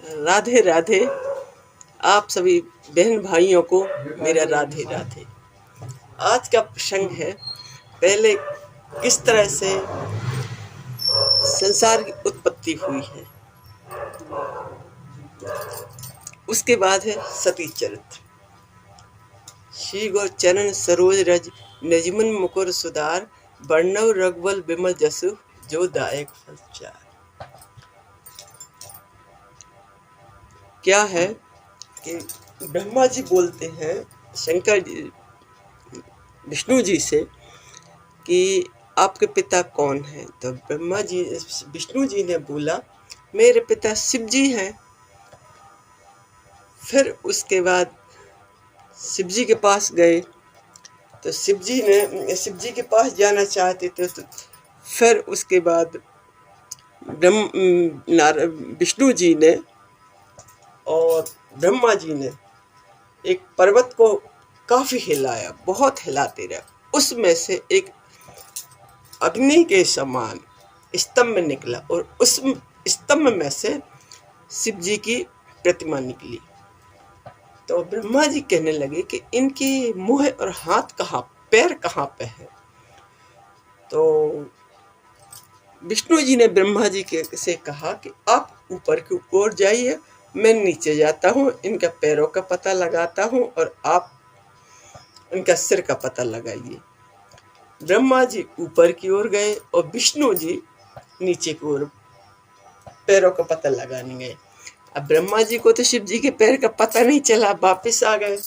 राधे राधे। आप सभी बहन भाइयों को मेरा राधे राधे। आज का प्रसंग है, पहले किस तरह से संसार की उत्पत्ति हुई है। उसके बाद है सती चरित्र। श्री गौर चरण सरोज रज नजमन मुकुर सुधार, वर्णव रघुबल बिमल जसु जो दायक फल चार। क्या है कि ब्रह्मा जी बोलते हैं शंकर जी विष्णु जी से कि आपके पिता कौन हैं। तो ब्रह्मा जी विष्णु जी ने बोला मेरे पिता शिव जी हैं। फिर उसके बाद शिव जी के पास गए तो शिव जी के पास जाना चाहते थे। तो फिर उसके बाद विष्णु जी ने और ब्रह्मा जी ने एक पर्वत को काफी हिलाया, बहुत हिलाते रहे। उसमें से एक अग्नि के समान स्तंभ निकला और उस स्तंभ में से शिव जी की प्रतिमा निकली। तो ब्रह्मा जी कहने लगे कि इनके मुंह और हाथ कहाँ, पैर कहाँ पे है। तो विष्णु जी ने ब्रह्मा जी से कहा कि आप ऊपर की ओर जाइए, मैं नीचे जाता हूँ, इनका पैरों का पता लगाता हूँ और आप इनका सिर का पता लगाइए। ब्रह्मा जी ऊपर की ओर गए और विष्णु जी नीचे की ओर पैरों का पता लगाने गए। अब ब्रह्मा जी को तो शिव जी के पैर का पता नहीं चला, वापस आ गए।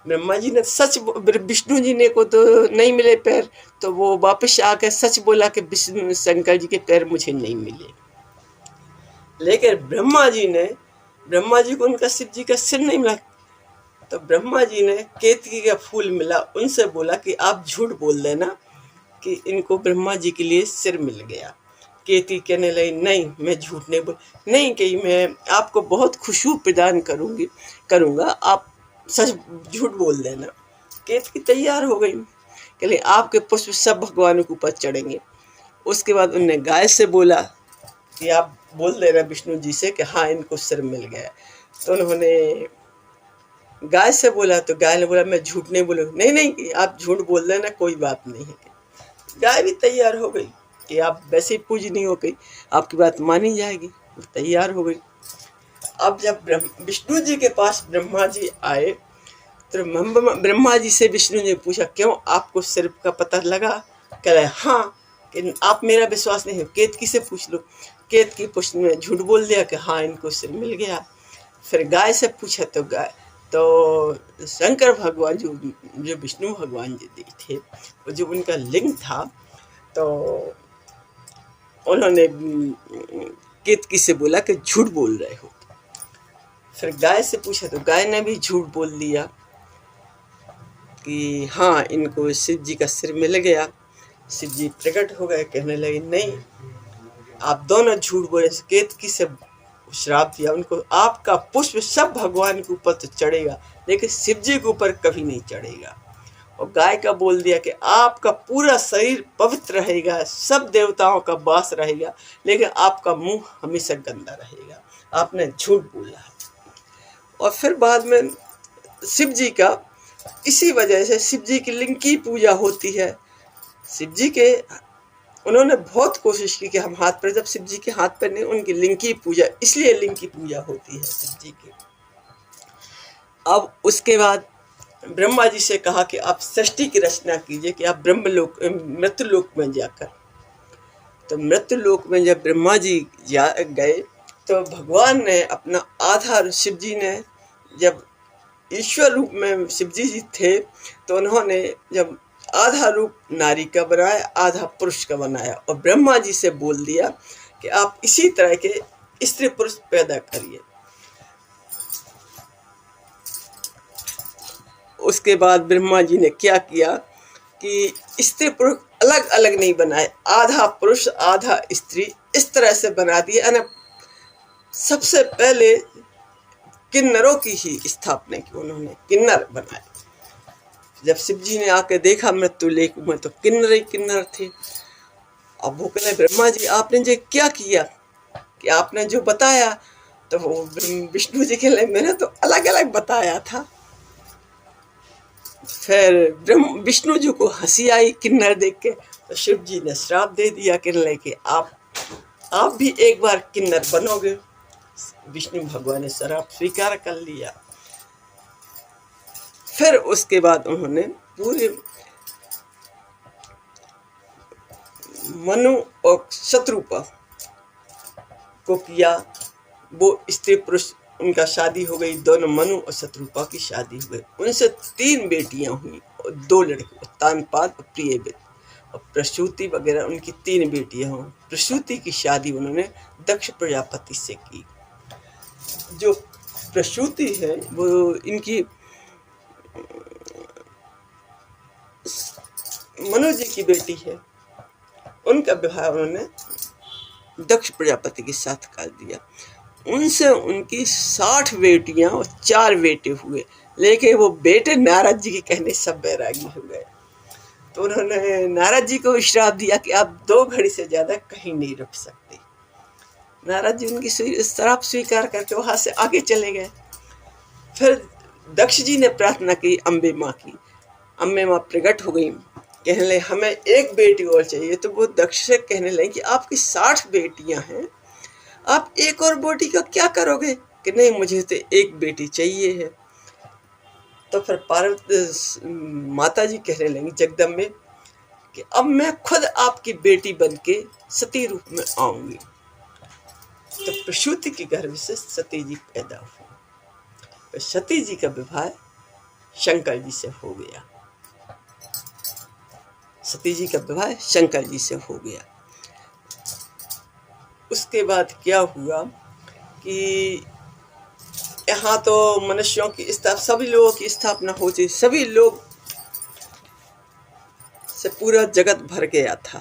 ब्रह्मा जी ने सच, विष्णु जी ने को तो नहीं मिले पैर, तो वो वापस आकर सच बोला कि विष्णु शंकर जी के पैर मुझे नहीं मिले। लेकिन ब्रह्मा जी को उनका शिव जी का सिर नहीं मिला। तो ब्रह्मा जी ने केतकी का फूल मिला, उनसे बोला कि आप झूठ बोल देना कि इनको ब्रह्मा जी के लिए सिर मिल गया। केतकी कहने लगी नहीं, मैं झूठ नहीं बोल, नहीं कि मैं आपको बहुत खुशबू प्रदान करूँगा, आप सच झूठ बोल देना। केतकी तैयार हो गई, कहले आपके पुष्प सब भगवानों के ऊपर चढ़ेंगे। उसके बाद उनने गाय से बोला कि आप बोल देना विष्णु जी से कि हाँ इनको सिर मिल गया। तो उन्होंने गाय से बोला तो गाय ने बोला मैं झूठ नहीं बोलूँ, नहीं आप झूठ बोल देना, कोई बात नहीं है। गाय भी तैयार हो गई कि आप वैसे ही पूजनी हो गई, आपकी बात मानी जाएगी, वो तैयार हो गई। अब जब विष्णु जी के पास ब्रह्मा जी आए तो ब्रह्मा जी से विष्णु जी ने पूछा क्यों आपको सिर का पता लगा। कह रहे हाँ, कि आप मेरा विश्वास नहीं है, केतकी से पूछ लो। केतकी पुष्प में झूठ बोल दिया कि हाँ इनको सिर मिल गया। फिर गाय से पूछा तो गाय तो शंकर भगवान जो विष्णु भगवान जी थे, वो जो उनका लिंग था, तो उन्होंने केतकी से बोला कि झूठ बोल रहे हो। फिर गाय से पूछा तो गाय ने भी झूठ बोल दिया कि हाँ इनको शिव जी का सिर मिल गया। शिव जी प्रकट हो गए, कहने लगे नहीं आप दोनों झूठ बोले। केतकी से श्राप दिया उनको, आपका पुष्प सब भगवान के ऊपर तो चढ़ेगा लेकिन शिव जी के ऊपर कभी नहीं चढ़ेगा। और गाय का बोल दिया कि आपका पूरा शरीर पवित्र रहेगा, सब देवताओं का वास रहेगा, लेकिन आपका मुंह हमेशा गंदा रहेगा, आपने झूठ बोला। और फिर बाद में शिव जी का, इसी वजह से शिव जी की लिंग की पूजा होती है। शिव जी के उन्होंने बहुत कोशिश की कि हम हाथ पर, जब शिव जी के हाथ पर नहीं, उनकी लिंग की पूजा, इसलिए लिंग की पूजा होती है शिव जी की। अब उसके बाद ब्रह्मा जी से कहा कि आप सृष्टि की रचना कीजिए कि आप मृत्युलोक में जाकर। तो मृत्युलोक में जब ब्रह्मा जी गए तो भगवान ने अपना आधा, शिव जी ने जब ईश्वर रूप में शिव जी थे तो उन्होंने जब आधा रूप नारी का बनाया, आधा पुरुष का बनाया, और ब्रह्मा जी से बोल दिया कि आप इसी तरह के स्त्री पुरुष पैदा करिए। उसके बाद ब्रह्मा जी ने क्या किया कि स्त्री पुरुष अलग अलग नहीं बनाए, आधा पुरुष आधा स्त्री, इस तरह से बना दिया। सबसे पहले किन्नरों की ही स्थापना की उन्होंने, किन्नर बनाए। जब शिव जी ने आके देखा मृत्युलोक में तो किन्नर ही किन्नर थे। अब वो कहने ब्रह्मा जी आपने जो क्या किया कि आपने जो बताया तो वो विष्णु जी के लिए मैंने तो अलग अलग बताया था। फिर विष्णु जी को हंसी आई किन्नर देख के, तो शिव जी ने श्राप दे दिया किन्नर के, आप भी एक बार किन्नर बनोगे। विष्णु भगवान ने श्राप स्वीकार कर लिया। फिर उसके बाद उन्होंने पूरे मनु और शत्रुपा को किया। वो स्त्री पुरुष उनका शादी हो गई, दोनों मनु और शत्रुपा की शादी हो गई। उनसे 3 बेटियां हुई और 2 लड़के, तानपाद और प्रियव्रत और प्रसूति वगैरह उनकी 3 बेटियां हुई। प्रसूति की शादी उन्होंने दक्ष प्रजापति से की। जो प्रसूति है वो इनकी मनु जी की बेटी है। उनका विवाह उन्होंने दक्ष प्रजापति के साथ कर दिया। उनसे उनकी 60 बेटियां और 4 बेटे हुए, लेकिन वो बेटे नारद जी के कहने सब बैरागी हो गए। तो उन्होंने नारद जी को श्राप दिया कि आप 2 घड़ी से ज्यादा कहीं नहीं रुक सकते। नारद जी उनकी श्राप स्वीकार करके वहां से आगे चले गए। फिर दक्ष जी ने प्रार्थना की अम्बे माँ की। अम्बे माँ प्रकट हो गई, कहने लगे हमें एक बेटी और चाहिए। तो वो दक्ष से कहने लगे कि आपकी 60 बेटियां हैं, आप एक और बेटी का क्या करोगे? कि नहीं, मुझे तो एक बेटी चाहिए है। तो फिर पार्वती माता जी कहने लगी जगदम्बे कि अब मैं खुद आपकी बेटी बनके सती रूप में आऊंगी। तो प्रसूति के गर्भ से सती जी पैदा हुई। तो सती जी का विवाह शंकर जी से हो गया। सती जी का विवाह शंकर जी से हो गया। उसके बाद क्या हुआ कि यहाँ तो मनुष्यों की सभी लोगों की स्थापना हो गई। सभी लोग से पूरा जगत भर गया था।